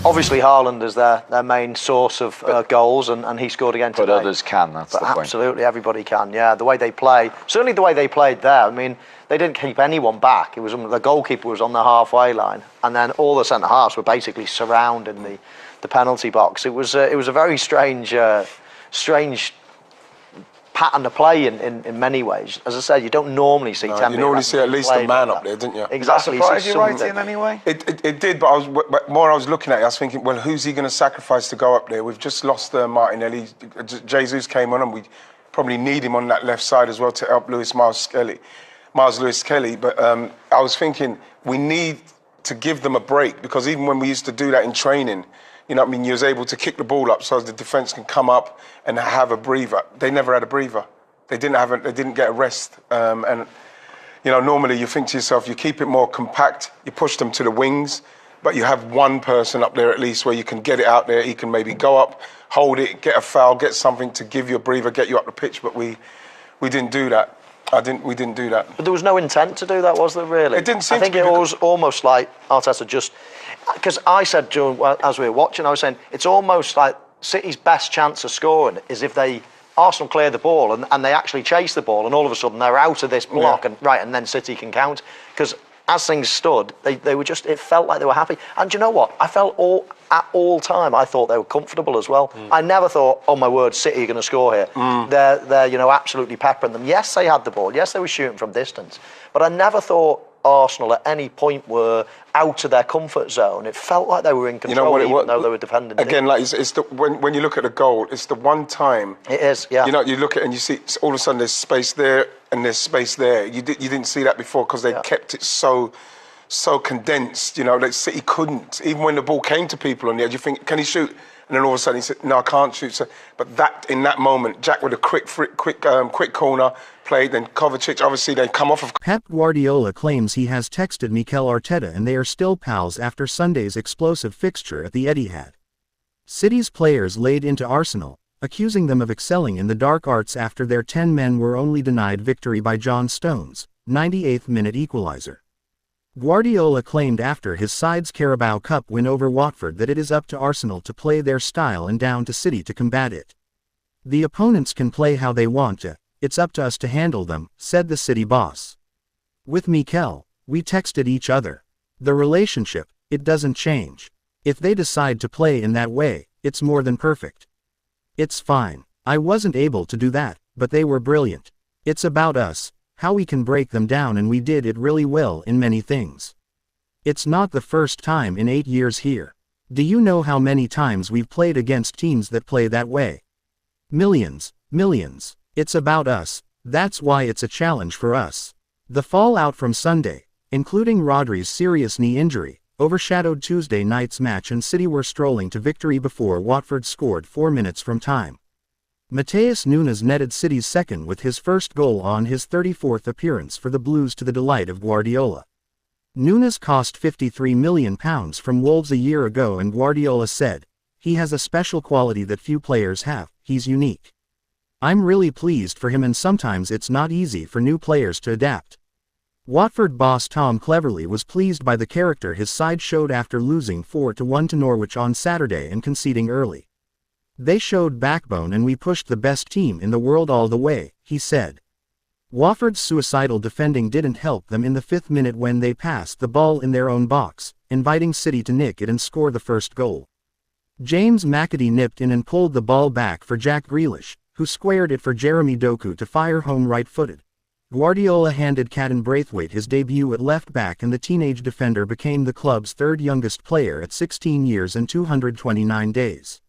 Obviously, Harland is their main source of goals, and he scored again today. But others can, that's the point. Absolutely, everybody can, yeah. The way they play, certainly the way they played there, I mean, they didn't keep anyone back. It was the goalkeeper was on the halfway line, and then all the centre-halves were basically surrounding the penalty box. It was a very strange pattern to play in many ways. As I said, you don't normally see 10 You normally see at least a man up there, didn't you? Exactly. Surprised you right in anyway? It did, but I was looking at it, I was thinking, well, who's he going to sacrifice to go up there? We've just lost Martinelli. Jesus came on, and we probably need him on that left side as well to help Miles Lewis-Kelly. But I was thinking, we need to give them a break, because even when we used to do that in training, you know what I mean, you was able to kick the ball up so the defence can come up and have a breather. They never had a breather. They didn't get a rest. And you know, normally you think to yourself, you keep it more compact, you push them to the wings, but you have one person up there at least where you can get it out there. He can maybe go up, hold it, get a foul, get something to give you a breather, get you up the pitch. But we didn't do that. We didn't do that. But there was no intent to do that, was there, really? It didn't seem I think to be. It was almost like Arteta just... Because I said, as we were watching, I was saying, it's almost like City's best chance of scoring is if Arsenal clear the ball and they actually chase the ball, and all of a sudden they're out of this block, and then City can count. Because as things stood, they were just, it felt like they were happy. And do you know what? I felt at all time, I thought they were comfortable as well. I never thought, oh my word, City are going to score here. They're absolutely peppering them. Yes, they had the ball. Yes, they were shooting from distance. But I never thought Arsenal at any point were out of their comfort zone. It felt like they were in control, even though they were defending. Again, like it's when you look at the goal, it's the one time. It is, yeah. You know, you look at it and you see all of a sudden there's space there and there's space there. You didn't see that before because they kept it so condensed. You know, that City couldn't. Even when the ball came to people on the edge, you think, can he shoot? And then all of a sudden he said, no, I can't shoot. So, but that in that moment, Jack with a quick corner played, then Kovacic, obviously they come off of... Pep Guardiola claims he has texted Mikel Arteta and they are still pals after Sunday's explosive fixture at the Etihad. City's players laid into Arsenal, accusing them of excelling in the dark arts after their 10 men were only denied victory by John Stones' 98th minute equaliser. Guardiola claimed after his side's Carabao Cup win over Watford that it is up to Arsenal to play their style and down to City to combat it. The opponents can play how they want to, it's up to us to handle them, said the City boss. With Mikel, we texted each other. The relationship, it doesn't change. If they decide to play in that way, it's more than perfect. It's fine. I wasn't able to do that, but they were brilliant. It's about us, how we can break them down, and we did it really well in many things. It's not the first time in 8 years here. Do you know how many times we've played against teams that play that way? Millions. It's about us, that's why it's a challenge for us. The fallout from Sunday, including Rodri's serious knee injury, overshadowed Tuesday night's match, and City were strolling to victory before Watford scored 4 minutes from time. Matheus Nunes netted City's second with his first goal on his 34th appearance for the Blues, to the delight of Guardiola. Nunes cost £53 million from Wolves a year ago, and Guardiola said, he has a special quality that few players have, he's unique. I'm really pleased for him, and sometimes it's not easy for new players to adapt. Watford boss Tom Cleverley was pleased by the character his side showed after losing 4-1 to Norwich on Saturday and conceding early. They showed backbone and we pushed the best team in the world all the way, he said. Watford's suicidal defending didn't help them in the 5th minute when they passed the ball in their own box, inviting City to nick it and score the first goal. James McAtee nipped in and pulled the ball back for Jack Grealish, who squared it for Jeremy Doku to fire home right-footed. Guardiola handed Kaden Braithwaite his debut at left-back, and the teenage defender became the club's third youngest player at 16 years and 229 days.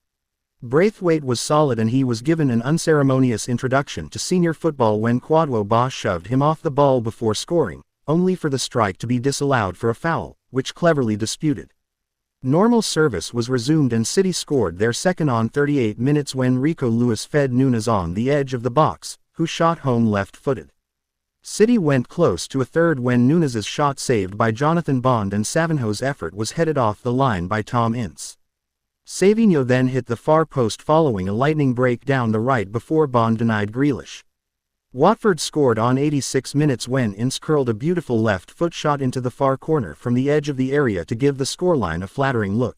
Braithwaite was solid, and he was given an unceremonious introduction to senior football when Kwadwo Baah shoved him off the ball before scoring, only for the strike to be disallowed for a foul, which Cleverley disputed. Normal service was resumed and City scored their second on 38 minutes when Rico Lewis fed Nunes on the edge of the box, who shot home left-footed. City went close to a third when Nunes' shot, saved by Jonathan Bond and Savinho's effort, was headed off the line by Tom Ince. Savinho then hit the far post following a lightning break down the right before Bond denied Grealish. Watford scored on 86 minutes when Ince curled a beautiful left-foot shot into the far corner from the edge of the area to give the scoreline a flattering look.